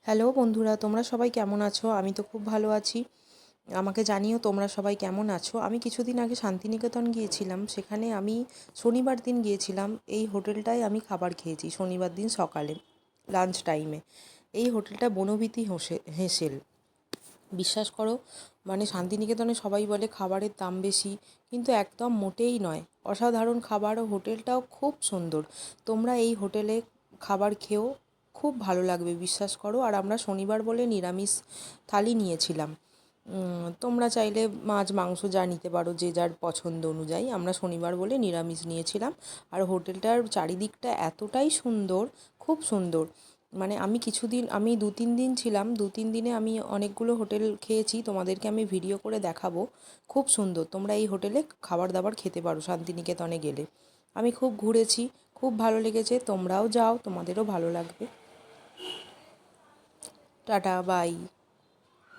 Hello বন্ধুরা, তোমরা সবাই কেমন আছো? আমি তো খুব ভালো আছি। আমাকে জানিও তোমরা সবাই কেমন আছো। আমি কিছুদিন আগে শান্তিনিকেতন গিয়েছিলাম। সেখানে আমি শনিবার দিন গিয়েছিলাম। এই হোটেলটায় আমি খাবার খেয়েছি শনিবার দিন সকালে লাঞ্চ টাইমে। এই হোটেলটা বনবিথী হেঁসেল। বিশ্বাস করো, মানে শান্তিনিকেতনে সবাই বলে খাবারের দাম বেশি, কিন্তু একদম মোটেই নয়। অসাধারণ খাবার ও হোটেলটাও খুব সুন্দর। তোমরা এই হোটেলে খাবার খেও, খুব ভালো লাগবে বিশ্বাস করো। আর আমরা শনিবার বলে নিরামিষ থালি নিয়েছিলাম। তোমরা চাইলে মাছ মাংস যা নিতে পারো, যে যার পছন্দ অনুযায়ী। আমরা শনিবার বলে নিরামিষ নিয়েছিলাম। আর হোটেলটার চারিদিকটা এতটাই সুন্দর, খুব সুন্দর। মানে আমি 2-3 দিন ছিলাম। 2-3 দিনে আমি অনেকগুলো হোটেল খেয়েছি, তোমাদেরকে আমি ভিডিও করে দেখাবো। খুব সুন্দর। তোমরা এই হোটেলে খাবার দাবার খেতে পারো শান্তিনিকেতনে গেলে। আমি খুব ঘুরেছি, খুব ভালো লেগেছে। তোমরাও যাও, তোমাদেরও ভালো লাগবে। Tata, by.